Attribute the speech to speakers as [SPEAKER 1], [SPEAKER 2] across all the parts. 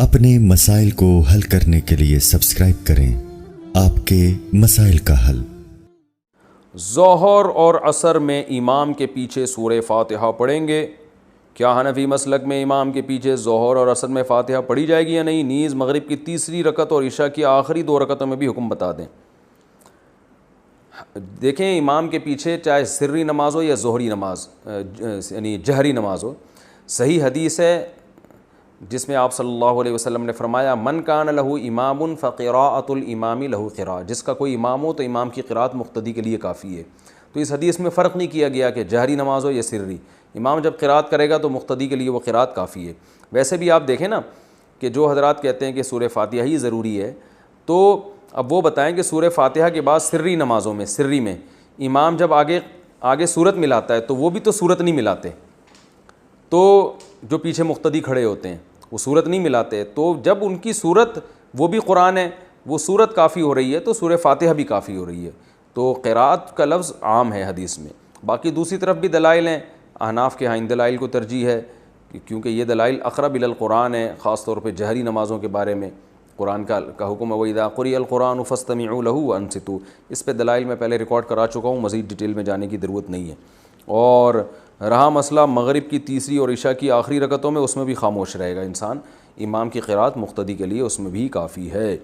[SPEAKER 1] اپنے مسائل کو حل کرنے کے لیے سبسکرائب کریں آپ کے مسائل کا حل۔
[SPEAKER 2] ظہر اور عصر میں امام کے پیچھے سورہ فاتحہ پڑھیں گے؟ کیا حنفی مسلک میں امام کے پیچھے ظہر اور عصر میں فاتحہ پڑھی جائے گی یا نہیں؟ نیز مغرب کی تیسری رکعت اور عشاء کی آخری 2 رکعتوں میں بھی حکم بتا دیں۔ دیکھیں، امام کے پیچھے چاہے سری نماز ہو یا ظہری نماز یعنی جہری نماز ہو، صحیح حدیث ہے جس میں آپ صلی اللہ علیہ وسلم نے فرمایا من کان لہ امام فقراءۃ الامام لہ قراءۃ، جس کا کوئی امام ہو تو امام کی قراءت مقتدی کے لیے کافی ہے۔ تو اس حدیث میں فرق نہیں کیا گیا کہ جہری نماز ہو یا سری، امام جب قراءت کرے گا تو مقتدی کے لیے وہ قراءت کافی ہے۔ ویسے بھی آپ دیکھیں نا کہ جو حضرات کہتے ہیں کہ سورہ فاتحہ ہی ضروری ہے، تو اب وہ بتائیں کہ سورہ فاتحہ کے بعد سری نمازوں میں، سری میں امام جب آگے سورت ملاتا ہے تو وہ بھی تو سورت نہیں ملاتے، تو جو پیچھے مقتدی کھڑے ہوتے ہیں وہ صورت نہیں ملاتے، تو جب ان کی صورت وہ بھی قرآن ہے، وہ صورت کافی ہو رہی ہے تو سورہ فاتحہ بھی کافی ہو رہی ہے۔ تو قراءت کا لفظ عام ہے حدیث میں۔ باقی دوسری طرف بھی دلائل ہیں، احناف کے ہاں ان دلائل کو ترجیح ہے کیونکہ یہ دلائل اقرب الی القرآن ہے، خاص طور پہ جہری نمازوں کے بارے میں قرآن کا حکم ہے وَإِذَا قُرِئَ الْقُرْآنُ فَاسْتَمِعُوا لَهُ وَأَنصِتُوا۔ اس پہ دلائل میں پہلے ریکارڈ کرا چکا ہوں، مزید ڈیٹیل میں جانے کی ضرورت نہیں ہے۔ اور رہا مسئلہ مغرب کی تیسری اور عشاء کی آخری رکعتوں میں، اس میں بھی خاموش رہے گا انسان، امام کی قراءت مقتدی کے لیے اس میں بھی کافی ہے۔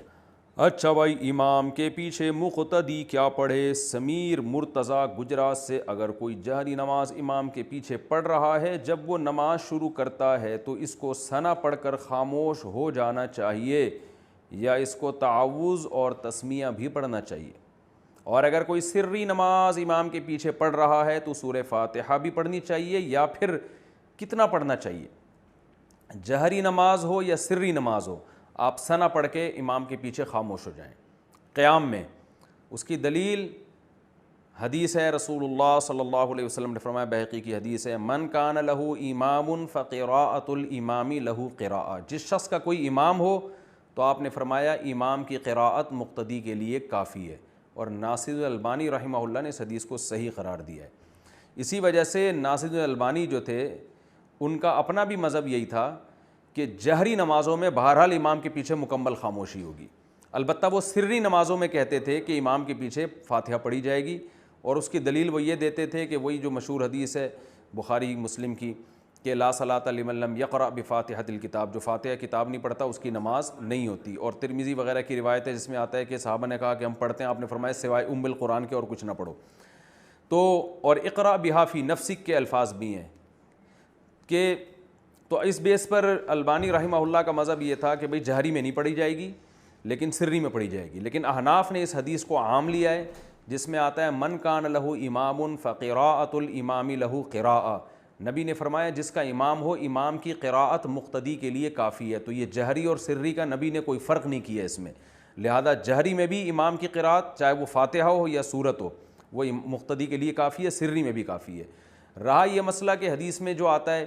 [SPEAKER 2] اچھا بھائی، امام کے پیچھے مقتدی کیا پڑھے؟ سمیر مرتضیٰ گجرات سے، اگر کوئی جہری نماز امام کے پیچھے پڑھ رہا ہے، جب وہ نماز شروع کرتا ہے تو اس کو ثنا پڑھ کر خاموش ہو جانا چاہیے یا اس کو تعوذ اور تسمیہ بھی پڑھنا چاہیے؟ اور اگر کوئی سری نماز امام کے پیچھے پڑھ رہا ہے تو سورہ فاتحہ بھی پڑھنی چاہیے یا پھر کتنا پڑھنا چاہیے؟ جہری نماز ہو یا سری نماز ہو، آپ ثنا پڑھ کے امام کے پیچھے خاموش ہو جائیں قیام میں۔ اس کی دلیل حدیث ہے، رسول اللہ صلی اللہ علیہ وسلم نے فرمایا، بہقی کی حدیث ہے، من کان لہ امام فقراءۃ الامام لہ قراءۃ، جس شخص کا کوئی امام ہو تو آپ نے فرمایا امام کی قراءت مقتدی کے لیے کافی ہے، اور ناصر الالبانی رحمہ اللہ نے اس حدیث کو صحیح قرار دیا ہے۔ اسی وجہ سے ناصر الالبانی جو تھے ان کا اپنا بھی مذہب یہی تھا کہ جہری نمازوں میں بہرحال امام کے پیچھے مکمل خاموشی ہوگی، البتہ وہ سری نمازوں میں کہتے تھے کہ امام کے پیچھے فاتحہ پڑھی جائے گی، اور اس کی دلیل وہ یہ دیتے تھے کہ وہی جو مشہور حدیث ہے بخاری مسلم کی کہ لا صلاۃ لمن لم یقرأ بفاتحۃ الکتاب، جو فاتحہ کتاب نہیں پڑھتا اس کی نماز نہیں ہوتی۔ اور ترمذی وغیرہ کی روایت ہے جس میں آتا ہے کہ صحابہ نے کہا کہ ہم پڑھتے ہیں، آپ نے فرمایا سوائے ام القرآن کے اور کچھ نہ پڑھو۔ تو اور اقرأ بہا فی نفسک کے الفاظ بھی ہیں کہ تو اس بیس پر البانی رحمہ اللہ کا مذہب یہ تھا کہ بھئی جہری میں نہیں پڑھی جائے گی لیکن سری میں پڑھی جائے گی، لیکن احناف نے اس حدیث کو عام لیا ہے جس میں آتا ہے من کان لہ امام فقراءۃ الامام لہ قراءۃ، نبی نے فرمایا جس کا امام ہو امام کی قراءت مقتدی کے لیے کافی ہے۔ تو یہ جہری اور سری کا نبی نے کوئی فرق نہیں کیا اس میں، لہذا جہری میں بھی امام کی قراءت چاہے وہ فاتحہ ہو یا سورت ہو وہ مقتدی کے لیے کافی ہے، سری میں بھی کافی ہے۔ رہا یہ مسئلہ کہ حدیث میں جو آتا ہے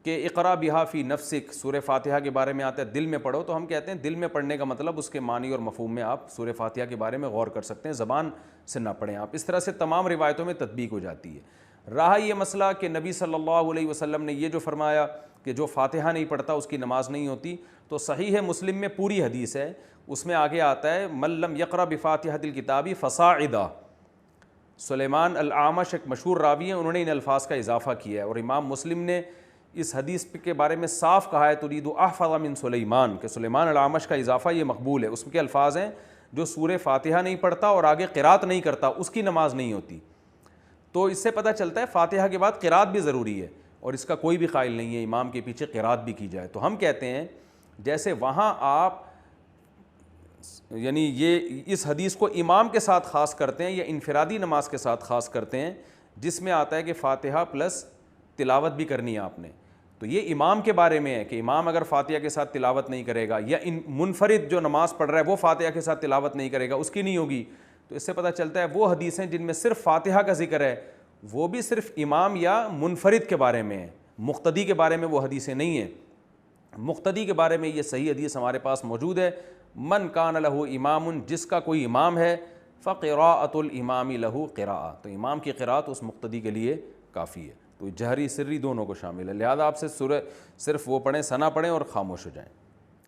[SPEAKER 2] کہ اقرا بہا فی نفسک، سورہ فاتحہ کے بارے میں آتا ہے دل میں پڑھو، تو ہم کہتے ہیں دل میں پڑھنے کا مطلب اس کے معنی اور مفہوم میں آپ سورہ فاتحہ کے بارے میں غور کر سکتے ہیں، زبان سے نہ پڑھیں آپ، اس طرح سے تمام روایتوں میں تطبیق ہو جاتی ہے۔ رہا یہ مسئلہ کہ نبی صلی اللہ علیہ وسلم نے یہ جو فرمایا کہ جو فاتحہ نہیں پڑھتا اس کی نماز نہیں ہوتی، تو صحیح ہے مسلم میں پوری حدیث ہے، اس میں آگے آتا ہے من لم یقرأ بفاتحۃ الکتاب فصاعدا، سلیمان الاعمش ایک مشہور راوی ہیں، انہوں نے ان الفاظ کا اضافہ کیا ہے، اور امام مسلم نے اس حدیث کے بارے میں صاف کہا ہے ترید احفظ من سلیمان، کہ سلیمان الاعمش کا اضافہ یہ مقبول ہے۔ اس کے الفاظ ہیں جو سورہ فاتحہ نہیں پڑھتا اور آگے قرات نہیں کرتا اس کی نماز نہیں ہوتی۔ تو اس سے پتہ چلتا ہے فاتحہ کے بعد قرات بھی ضروری ہے، اور اس کا کوئی بھی قائل نہیں ہے امام کے پیچھے قرات بھی کی جائے۔ تو ہم کہتے ہیں جیسے وہاں آپ یعنی یہ اس حدیث کو امام کے ساتھ خاص کرتے ہیں یا انفرادی نماز کے ساتھ خاص کرتے ہیں جس میں آتا ہے کہ فاتحہ پلس تلاوت بھی کرنی ہے آپ نے، تو یہ امام کے بارے میں ہے کہ امام اگر فاتحہ کے ساتھ تلاوت نہیں کرے گا یا منفرد جو نماز پڑھ رہا ہے وہ فاتحہ کے ساتھ تلاوت نہیں کرے گا اس کی نہیں ہوگی، تو اس سے پتہ چلتا ہے وہ حدیثیں جن میں صرف فاتحہ کا ذکر ہے وہ بھی صرف امام یا منفرد کے بارے میں ہے، مقتدی کے بارے میں وہ حدیثیں نہیں ہیں۔ مقتدی کے بارے میں یہ صحیح حدیث ہمارے پاس موجود ہے، من کان لہ امام، جس کا کوئی امام ہے، فقراءۃ الامام لہ قراءۃ، تو امام کی قراءت اس مقتدی کے لیے کافی ہے۔ تو جہری سری دونوں کو شامل ہے، لہذا آپ سے سورہ صرف وہ پڑھیں، ثنا پڑھیں اور خاموش ہو جائیں۔